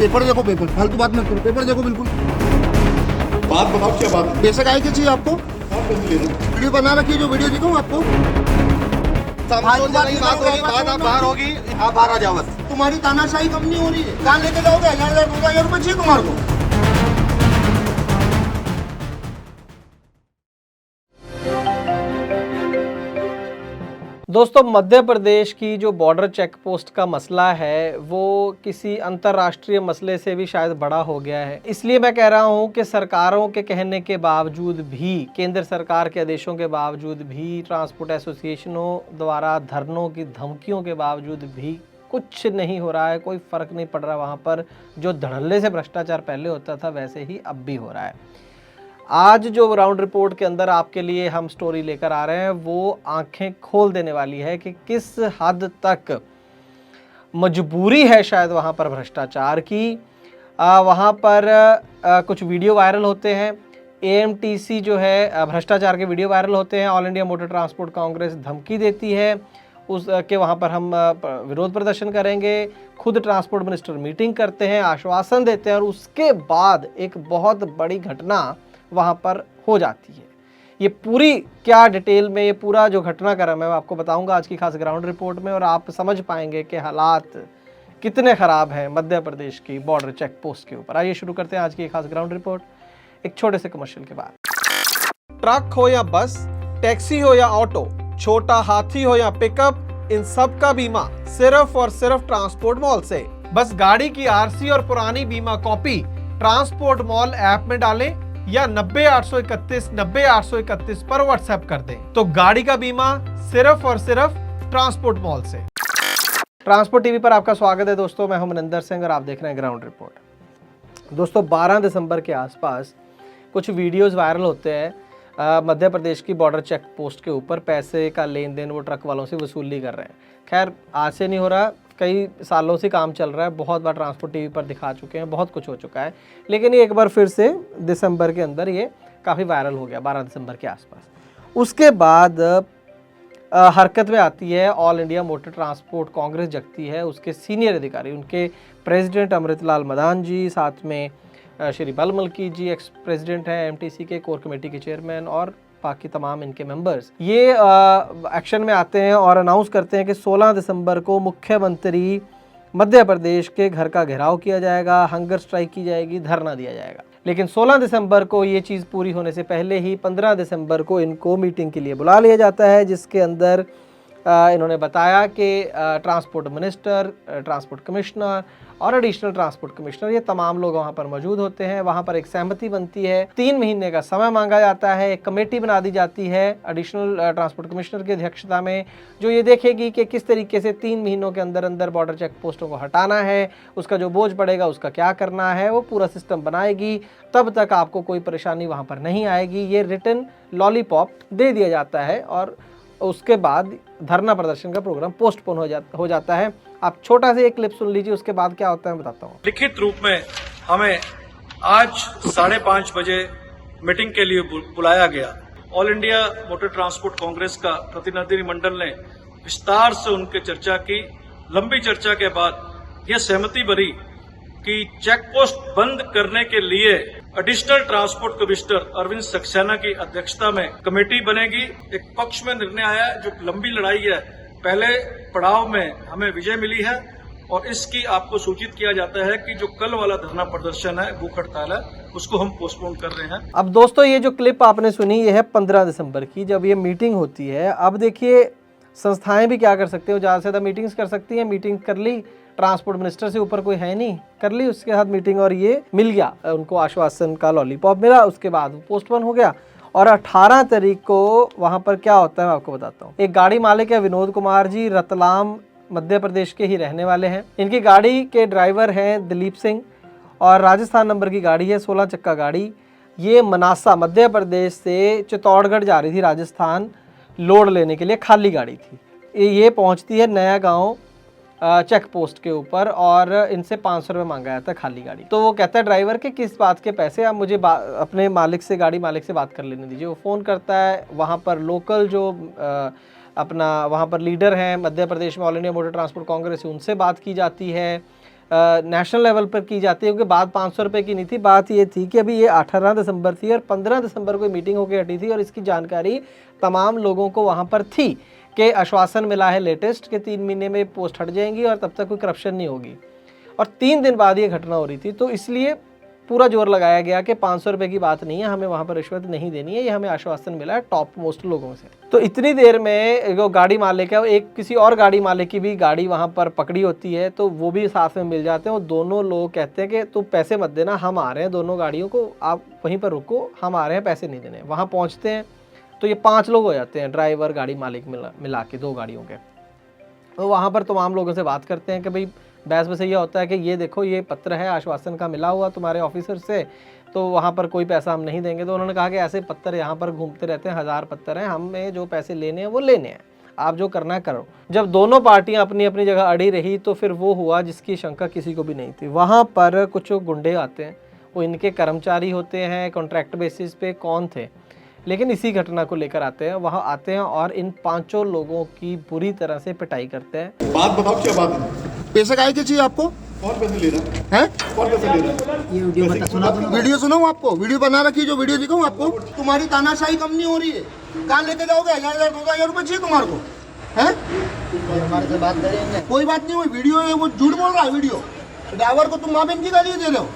Paper देखो, paper फालतू बात मत करो, पेपर देखो बिल्कुल। बात बताओ, क्या बात है? बेशक आए क्या चाहिए आपको? वीडियो बना रखी है, जो वीडियो दिखाऊं आपको? बात होगी, बात आप बाहर होगी, आप बाहर आ जाओ बस। तुम्हारी तानाशाही कम नहीं हो रही है। कहाँ लेके जाओगे? 1000 रुपये चाहिए तुम्हारे को? दोस्तों, मध्य प्रदेश की जो बॉर्डर चेक पोस्ट का मसला है वो किसी अंतर्राष्ट्रीय मसले से भी शायद बड़ा हो गया है। इसलिए मैं कह रहा हूं कि सरकारों के कहने के बावजूद भी, केंद्र सरकार के आदेशों के बावजूद भी, ट्रांसपोर्ट एसोसिएशनों द्वारा धरनों की धमकियों के बावजूद भी कुछ नहीं हो रहा है, कोई फ़र्क नहीं पड़ रहा। वहाँ पर जो धड़ल्ले से भ्रष्टाचार पहले होता था वैसे ही अब भी हो रहा है। आज जो राउंड रिपोर्ट के अंदर आपके लिए हम स्टोरी लेकर आ रहे हैं वो आंखें खोल देने वाली है कि किस हद तक मजबूरी है शायद वहाँ पर भ्रष्टाचार की। वहाँ पर कुछ वीडियो वायरल होते हैं, एएमटीसी जो है भ्रष्टाचार के वीडियो वायरल होते हैं, all India motor transport Congress धमकी देती है उस के वहाँ पर हम विरोध प्रदर्शन करेंगे। खुद ट्रांसपोर्ट मिनिस्टर मीटिंग करते हैं, आश्वासन देते हैं और उसके बाद एक बहुत बड़ी घटना वहाँ पर हो जाती है। ये पूरी क्या डिटेल में ये पूरा जो घटनाक्रम है मैं आपको बताऊंगा आज की खास ग्राउंड रिपोर्ट में, और आप समझ पाएंगे कि हालात कितने ख़राब हैं मध्य प्रदेश की बॉर्डर चेक पोस्ट के ऊपर। आइए शुरू करते हैं आज की खास ग्राउंड रिपोर्ट एक छोटे से कमर्शियल के बाद। ट्रक हो या बस, टैक्सी हो या ऑटो, छोटा हाथी हो या पिकअप, इन सब का बीमा सिर्फ और सिर्फ ट्रांसपोर्ट मॉल से। बस गाड़ी की आरसी और पुरानी बीमा कॉपी ट्रांसपोर्ट मॉल ऐप में डालें या 90-831 पर व्हाट्सएप कर दें, तो गाड़ी का बीमा सिर्फ और सिर्फ ट्रांसपोर्ट मॉल से। ट्रांसपोर्ट टीवी पर आपका स्वागत है दोस्तों, मैं हूं मनिंदर सिंह और आप देख रहे हैं ग्राउंड रिपोर्ट। दोस्तों, 12 दिसंबर के आसपास कुछ वीडियोस वायरल होते हैं मध्य प्रदेश की बॉर्डर चेक पोस्ट के ऊपर पैसे का लेन देन वो ट्रक वालों से वसूली कर रहे हैं। खैर, आज से नहीं हो रहा, कई सालों से काम चल रहा है, बहुत बार ट्रांसपोर्ट टीवी पर दिखा चुके हैं, बहुत कुछ हो चुका है, लेकिन ये एक बार फिर से दिसंबर के अंदर ये काफ़ी वायरल हो गया, 12 दिसंबर के आसपास। उसके बाद हरकत में आती है all India motor transport Congress जगती है, उसके सीनियर अधिकारी, उनके प्रेसिडेंट अमृतलाल मदान जी, साथ में श्री बलमल्की जी एक्स प्रेसिडेंट हैं एमटीसी के, कोर कमेटी के चेयरमैन और बाकी तमाम इनके मेंबर्स, ये एक्शन में आते हैं और अनाउंस करते हैं कि 16 दिसंबर को मुख्यमंत्री मध्य प्रदेश के घर का घेराव किया जाएगा, हंगर स्ट्राइक की जाएगी, धरना दिया जाएगा। लेकिन 16 दिसंबर को ये चीज़ पूरी होने से पहले ही 15 दिसंबर को इनको मीटिंग के लिए बुला लिया जाता है, जिसके अंदर इन्होंने बताया कि ट्रांसपोर्ट मिनिस्टर, ट्रांसपोर्ट कमिश्नर और एडिशनल ट्रांसपोर्ट कमिश्नर, ये तमाम लोग वहाँ पर मौजूद होते हैं। वहाँ पर एक सहमति बनती है, 3 महीने का समय मांगा जाता है, एक कमेटी बना दी जाती है एडिशनल ट्रांसपोर्ट कमिश्नर की अध्यक्षता में, जो ये देखेगी कि किस तरीके से 3 महीनों के अंदर अंदर बॉर्डर चेक पोस्टों को हटाना है, उसका जो बोझ पड़ेगा उसका क्या करना है, वो पूरा सिस्टम बनाएगी। तब तक आपको कोई परेशानी वहाँ पर नहीं आएगी। ये रिटन लॉलीपॉप दे दिया जाता है और उसके बाद धरना प्रदर्शन का प्रोग्राम पोस्टपोन हो जाता है। आप छोटा सा एक क्लिप सुन लीजिए, उसके बाद क्या होता है मैं बताता हूँ। लिखित रूप में हमें आज 5:30 बजे मीटिंग के लिए बुलाया गया। All India motor transport Congress का प्रतिनिधिमंडल ने विस्तार से उनके चर्चा की। लंबी चर्चा के बाद यह सहमति बनी कि चेक पोस्ट बंद करने के लिए additional transport commissioner Arvind Saxena की अध्यक्षता में कमेटी बनेगी। एक पक्ष में निर्णय आया, जो लंबी लड़ाई है, पहले पड़ाव में हमें विजय मिली है और इसकी आपको सूचित किया जाता है कि जो कल वाला धरना प्रदर्शन है, भूख हड़ताल है, उसको हम पोस्टपोन कर रहे हैं। अब दोस्तों, ये जो क्लिप आपने सुनी ये है 15 दिसंबर की, जब ये मीटिंग होती है। अब देखिए, संस्थाएं भी क्या कर सकते हो, ज़्यादा से ज़्यादा मीटिंग्स कर सकती हैं। मीटिंग कर ली, ट्रांसपोर्ट मिनिस्टर से ऊपर कोई है नहीं, कर ली उसके साथ मीटिंग और ये मिल गया, उनको आश्वासन का लॉलीपॉप मिला, उसके बाद वो पोस्टपोन हो गया। और 18 तारीख को वहाँ पर क्या होता है मैं आपको बताता हूँ। एक गाड़ी मालिक है विनोद कुमार जी, रतलाम मध्य प्रदेश के ही रहने वाले हैं। इनकी गाड़ी के ड्राइवर हैं दिलीप सिंह और राजस्थान नंबर की गाड़ी है, 16 चक्का गाड़ी। ये मनासा मध्य प्रदेश से चित्तौड़गढ़ जा रही थी राजस्थान, लोड लेने के लिए, खाली गाड़ी थी। ये पहुँचती है नया गाँव चेक पोस्ट के ऊपर और इनसे 500 रुपये मांगा जाता है खाली गाड़ी। तो वो कहता है ड्राइवर के किस बात के पैसे, आप मुझे अपने मालिक से, गाड़ी मालिक से बात कर लेने दीजिए। वो फ़ोन करता है, वहाँ पर लोकल जो अपना वहाँ पर लीडर हैं मध्य प्रदेश में all India motor transport Congress, उनसे बात की जाती है। नेशनल लेवल पर की जाती है, क्योंकि बात 500 रुपये की नहीं थी। बात ये थी कि अभी ये 18 दिसंबर थी और 15 दिसंबर को मीटिंग होकर हटी थी और इसकी जानकारी तमाम लोगों को वहाँ पर थी कि आश्वासन मिला है लेटेस्ट कि 3 महीने में पोस्ट हट जाएंगी और तब तक कोई करप्शन नहीं होगी, और 3 दिन बाद ये घटना हो रही थी। तो इसलिए पूरा जोर लगाया गया कि 500 रुपये की बात नहीं है, हमें वहाँ पर रिश्वत नहीं देनी है, ये हमें आश्वासन मिला है टॉप मोस्ट लोगों से। तो इतनी देर में जो गाड़ी मालिक है, एक किसी और गाड़ी मालिक की भी गाड़ी वहाँ पर पकड़ी होती है, तो वो भी साथ में मिल जाते हैं। वो दोनों लोग कहते हैं कि तुम पैसे मत देना, हम आ रहे हैं, दोनों गाड़ियों को आप वहीं पर रुको, हम आ रहे हैं, पैसे नहीं देने। वहाँ पहुँचते हैं तो ये 5 लोग हो जाते हैं, ड्राइवर गाड़ी मालिक मिला के 2 गाड़ियों के। तो वहाँ पर तमाम लोगों से बात करते हैं कि भाई बहस बस ये होता है कि ये देखो ये पत्र है आश्वासन का मिला हुआ तुम्हारे ऑफिसर से, तो वहाँ पर कोई पैसा हम नहीं देंगे। तो उन्होंने कहा कि ऐसे पत्र यहाँ पर घूमते रहते हैं, 1000 पत्र हैं, हमें जो पैसे लेने हैं वो लेने हैं, आप जो करना है करो। जब दोनों पार्टियां अपनी अपनी जगह अड़ी रही तो फिर वो हुआ जिसकी शंका किसी को भी नहीं थी। वहाँ पर कुछ गुंडे आते हैं, वो इनके कर्मचारी होते हैं, कॉन्ट्रैक्ट बेसिस पे कौन थे, लेकिन इसी घटना को लेकर आते हैं, वहाँ आते हैं और इन 5 लोगों की बुरी तरह से पिटाई करते हैं। बात बताओ क्या बात है? पैसे काहे की चाहिए आपको? कौन पैसे ले रहा हैं? कौन पैसे ले रहा है? ये वीडियो बता, सुना वीडियो सुनाऊं आपको? वीडियो बना रखी, जो वीडियो दिखाऊं आपको? तुम्हारी तानाशाही कम नहीं हो रही है। कहाँ लेके जाओगे? 1000 2000 रुपये चाहिए तुम्हारे को? हैं? हमारे से बात करेंगे। कोई बात नहीं हुई, वीडियो है, वो झूठ बोल रहा है वीडियो। ड्राइवर को तुम माँ की गाली दे रहे हो।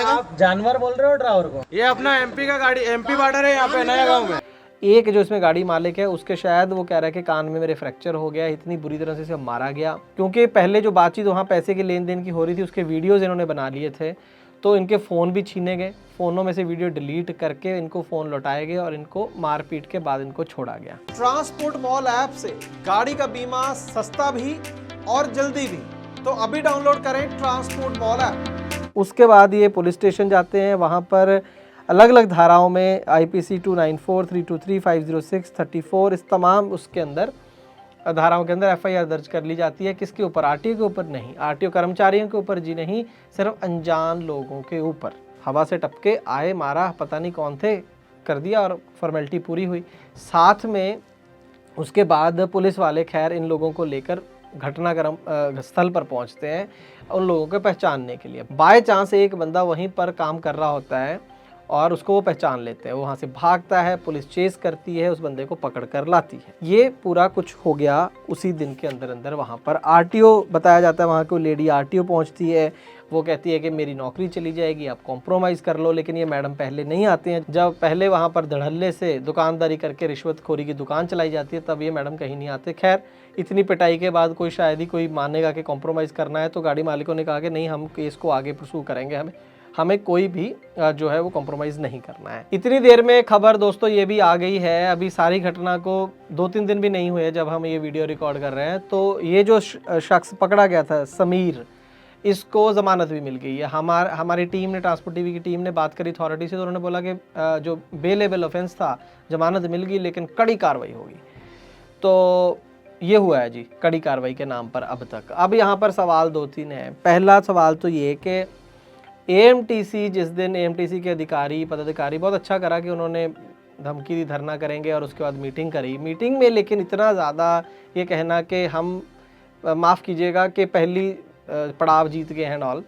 आप जानवर बोल रहे हो ड्राइवर को? ये अपना एमपी का गाड़ी, एमपी बॉर्डर है यहाँ पे नया गांव में। एक जो इसमें गाड़ी मालिक है उसके शायद वो कह रहा है कि कान में मेरे फ्रैक्चर हो गया, इतनी बुरी तरह से इसे मारा गया। क्योंकि पहले जो बातचीत वहाँ पैसे के लेन देन की हो रही थी उसके वीडियोज़ इन्होंने बना लिए थे, तो इनके फ़ोन भी छीने गए, फ़ोनों में से वीडियो डिलीट करके इनको फ़ोन लौटाए गए और इनको मारपीट के बाद इनको छोड़ा गया। ट्रांसपोर्ट मॉल ऐप से गाड़ी का बीमा सस्ता भी और जल्दी भी, तो अभी डाउनलोड करें ट्रांसपोर्ट मॉल ऐप। उसके बाद ये पुलिस स्टेशन जाते हैं, वहाँ पर अलग अलग धाराओं में IPC 294, 323, 506, 34 इस तमाम उसके अंदर धाराओं के अंदर FIR दर्ज कर ली जाती है। किसके ऊपर? RTO के ऊपर नहीं, RTO कर्मचारियों के ऊपर जी नहीं, सिर्फ अनजान लोगों के ऊपर। हवा से टपके आए, मारा, पता नहीं कौन थे, कर दिया और फॉर्मेलिटी पूरी हुई। साथ में उसके बाद पुलिस वाले खैर इन लोगों को लेकर घटनाक्रम स्थल पर पहुंचते हैं उन लोगों को पहचानने के लिए। बाय चांस एक बंदा वहीं पर काम कर रहा होता है और उसको वो पहचान लेते हैं, वो वहाँ से भागता है, पुलिस चेस करती है, उस बंदे को पकड़ कर लाती है। ये पूरा कुछ हो गया उसी दिन के अंदर अंदर। वहाँ पर RTO बताया जाता है, वहाँ की लेडी RTO पहुँचती है, वो कहती है कि मेरी नौकरी चली जाएगी, आप कॉम्प्रोमाइज़ कर लो। लेकिन ये मैडम पहले नहीं आते हैं। जब पहले वहाँ पर धड़ल्ले से दुकानदारी करके रिश्वतखोरी की दुकान चलाई जाती है तब ये मैडम कहीं नहीं आते। खैर इतनी पिटाई के बाद कोई शायद ही कोई मानेगा कि कॉम्प्रोमाइज़ करना है, तो गाड़ी मालिकों ने कहा कि नहीं, हम केस को आगे परसू करेंगे, हमें कोई भी जो है वो कॉम्प्रोमाइज़ नहीं करना है। इतनी देर में खबर दोस्तों ये भी आ गई है, अभी सारी घटना को 2-3 दिन भी नहीं हुए जब हम ये वीडियो रिकॉर्ड कर रहे हैं, तो ये जो शख्स पकड़ा गया था समीर, इसको ज़मानत भी मिल गई है। हमारी टीम ने, ट्रांसपोर्ट टीवी की टीम ने बात करी अथॉरिटी से, तो उन्होंने बोला कि जो बेलेबल ऑफेंस था जमानत मिल गई लेकिन कड़ी कार्रवाई होगी। तो ये हुआ है जी कड़ी कार्रवाई के नाम पर अब तक। अब यहाँ पर सवाल 2-3 हैं। पहला सवाल तो ये कि AMTC, जिस दिन AMTC के अधिकारी पदाधिकारी बहुत अच्छा करा कि उन्होंने धमकी दी धरना करेंगे और उसके बाद मीटिंग करी। मीटिंग में लेकिन इतना ज़्यादा ये कहना कि हम माफ़ कीजिएगा कि पहली पड़ाव जीत गए हैं ऑल,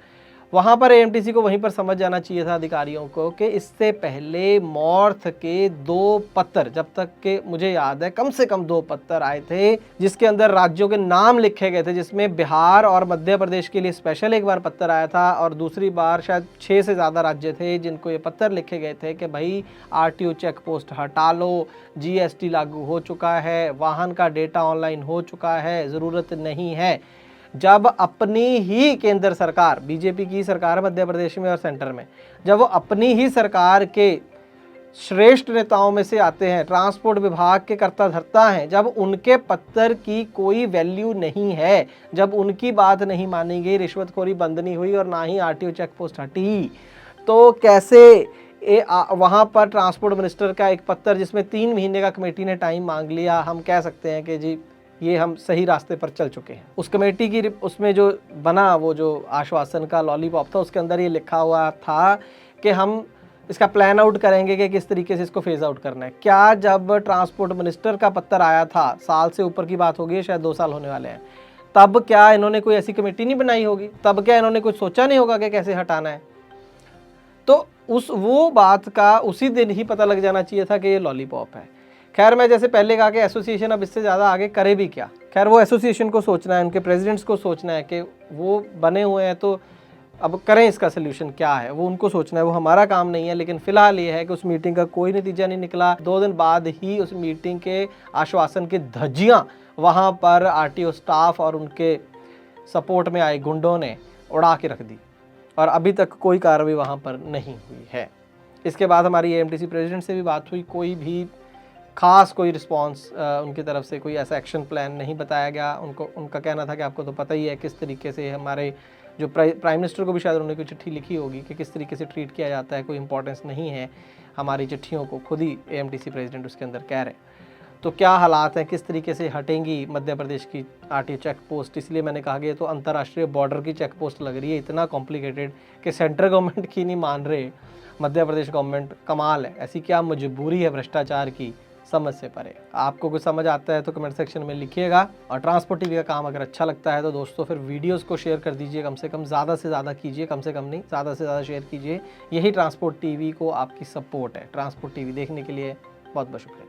वहाँ पर AMTC को वहीं पर समझ जाना चाहिए था अधिकारियों को कि इससे पहले मॉर्थ के 2 पत्र, जब तक के मुझे याद है कम से कम 2 पत्र आए थे जिसके अंदर राज्यों के नाम लिखे गए थे, जिसमें बिहार और मध्य प्रदेश के लिए स्पेशल एक बार पत्र आया था और दूसरी बार शायद 6 से ज़्यादा राज्य थे जिनको ये पत्र लिखे गए थे कि भाई RTO चेक पोस्ट हटा लो, GST लागू हो चुका है, वाहन का डेटा ऑनलाइन हो चुका है, ज़रूरत नहीं है। जब अपनी ही केंद्र सरकार, बीजेपी की सरकार मध्य प्रदेश में और सेंटर में, जब वो अपनी ही सरकार के श्रेष्ठ नेताओं में से आते हैं, ट्रांसपोर्ट विभाग के कर्ता धर्ता हैं, जब उनके पत्र की कोई वैल्यू नहीं है, जब उनकी बात नहीं मानी गई, रिश्वतखोरी बंद नहीं हुई और ना ही RTO चेक पोस्ट हटी, तो कैसे वहाँ पर ट्रांसपोर्ट मिनिस्टर का एक पत्र जिसमें 3 महीने का कमेटी ने टाइम मांग लिया, हम कह सकते हैं कि जी ये हम सही रास्ते पर चल चुके हैं। उस कमेटी की उसमें जो बना वो जो आश्वासन का लॉलीपॉप था उसके अंदर ये लिखा हुआ था कि हम इसका प्लान आउट करेंगे कि किस तरीके से इसको फेज आउट करना है। क्या जब ट्रांसपोर्ट मिनिस्टर का पत्र आया था, साल से ऊपर की बात होगी, शायद 2 साल होने वाले हैं, तब क्या इन्होंने कोई ऐसी कमेटी नहीं बनाई होगी? तब क्या इन्होंने कुछ सोचा नहीं होगा कि कैसे हटाना है? तो वो बात का उसी दिन ही पता लग जाना चाहिए था कि ये लॉलीपॉप है। खैर, मैं जैसे पहले कहा कि एसोसिएशन अब इससे ज़्यादा आगे करे भी क्या। खैर, वो एसोसिएशन को सोचना है, उनके प्रेसिडेंट्स को सोचना है कि वो बने हुए हैं तो अब करें इसका सलूशन क्या है, वो उनको सोचना है, वो हमारा काम नहीं है। लेकिन फिलहाल ये है कि उस मीटिंग का कोई नतीजा नहीं निकला। 2 दिन बाद ही उस मीटिंग के आश्वासन की धज्जियाँ वहाँ पर आरटीओ स्टाफ और उनके सपोर्ट में आए गुंडों ने उड़ा के रख दी और अभी तक कोई कार्रवाई वहाँ पर नहीं हुई है। इसके बाद हमारी एएमटीसी प्रेसिडेंट से भी बात हुई, कोई भी खास कोई रिस्पांस उनकी तरफ से, कोई ऐसा एक्शन प्लान नहीं बताया गया। उनका कहना था कि आपको तो पता ही है किस तरीके से हमारे जो प्राइम मिनिस्टर को भी शायद उन्होंने कोई चिट्ठी लिखी होगी कि किस तरीके से ट्रीट किया जाता है, कोई इंपॉर्टेंस नहीं है हमारी चिट्ठियों को, खुद ही एएमटीसी प्रेसिडेंट उसके अंदर कह रहे। तो क्या हालात हैं, किस तरीके से हटेंगी मध्य प्रदेश की आरटीओ चेक पोस्ट? इसलिए मैंने कहा कि ये तो अंतर्राष्ट्रीय बॉर्डर की चेक पोस्ट लग रही है, इतना कॉम्प्लिकेटेड कि सेंट्रल गवर्नमेंट की नहीं मान रहे मध्य प्रदेश गवर्नमेंट। कमाल है, ऐसी क्या मजबूरी है भ्रष्टाचार की, समझ से परे। आपको कुछ समझ आता है तो कमेंट सेक्शन में लिखिएगा। और ट्रांसपोर्ट टीवी का काम अगर अच्छा लगता है तो दोस्तों फिर वीडियोस को शेयर कर दीजिए, कम से कम ज़्यादा से ज़्यादा कीजिए, कम से कम नहीं ज़्यादा से ज़्यादा शेयर कीजिए। यही ट्रांसपोर्ट टीवी को आपकी सपोर्ट है। ट्रांसपोर्ट टीवी देखने के लिए बहुत बहुत शुक्रिया।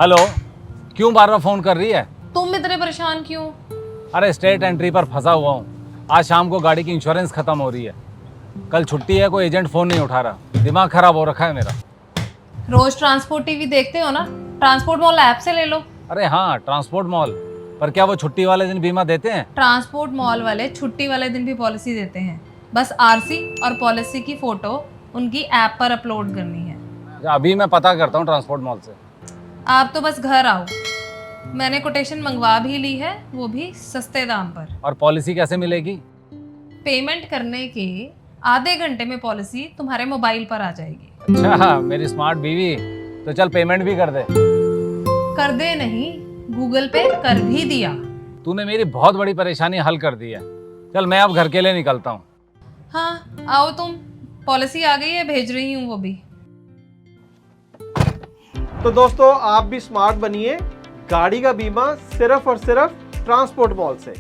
हेलो, क्यों बार बार फोन कर रही है? तुम इतने परेशान क्यों? अरे स्टेट एंट्री पर फंसा हुआ हूँ। आज शाम को गाड़ी की इंश्योरेंस खत्म हो रही है। कल छुट्टी है, कोई एजेंट फोन नहीं उठा रहा। दिमाग खराब हो रखा है मेरा। रोज ट्रांसपोर्ट टीवी देखते हो ना, ट्रांसपोर्ट मॉल ऐप से ले लो। अरे हाँ, ट्रांसपोर्ट मॉल, पर क्या वो छुट्टी वाले दिन बीमा देते हैं? ट्रांसपोर्ट मॉल वाले छुट्टी वाले दिन भी पॉलिसी देते हैं। बस आरसी और पॉलिसी की फोटो उनकी ऐप पर अपलोड करनी है। अभी मैं पता करता हूँ ट्रांसपोर्ट मॉल से। आप तो बस घर आओ, मैंने कोटेशन मंगवा भी ली है, वो भी सस्ते दाम पर। और पॉलिसी कैसे मिलेगी? पेमेंट करने के आधे घंटे में पॉलिसी तुम्हारे मोबाइल पर आ जाएगी। अच्छा, मेरी स्मार्ट बीवी, तो चल पेमेंट भी कर दे। कर दे नहीं, गूगल पे कर भी दिया। तूने मेरी बहुत बड़ी परेशानी हल कर दी है। चल मैं अब घर के लिए निकलता हूँ। हाँ आओ तुम, पॉलिसी आ गई है, भेज रही हूँ वो भी। तो दोस्तों आप भी स्मार्ट बनिए, गाड़ी का बीमा सिर्फ और सिर्फ ट्रांसपोर्ट मॉल से।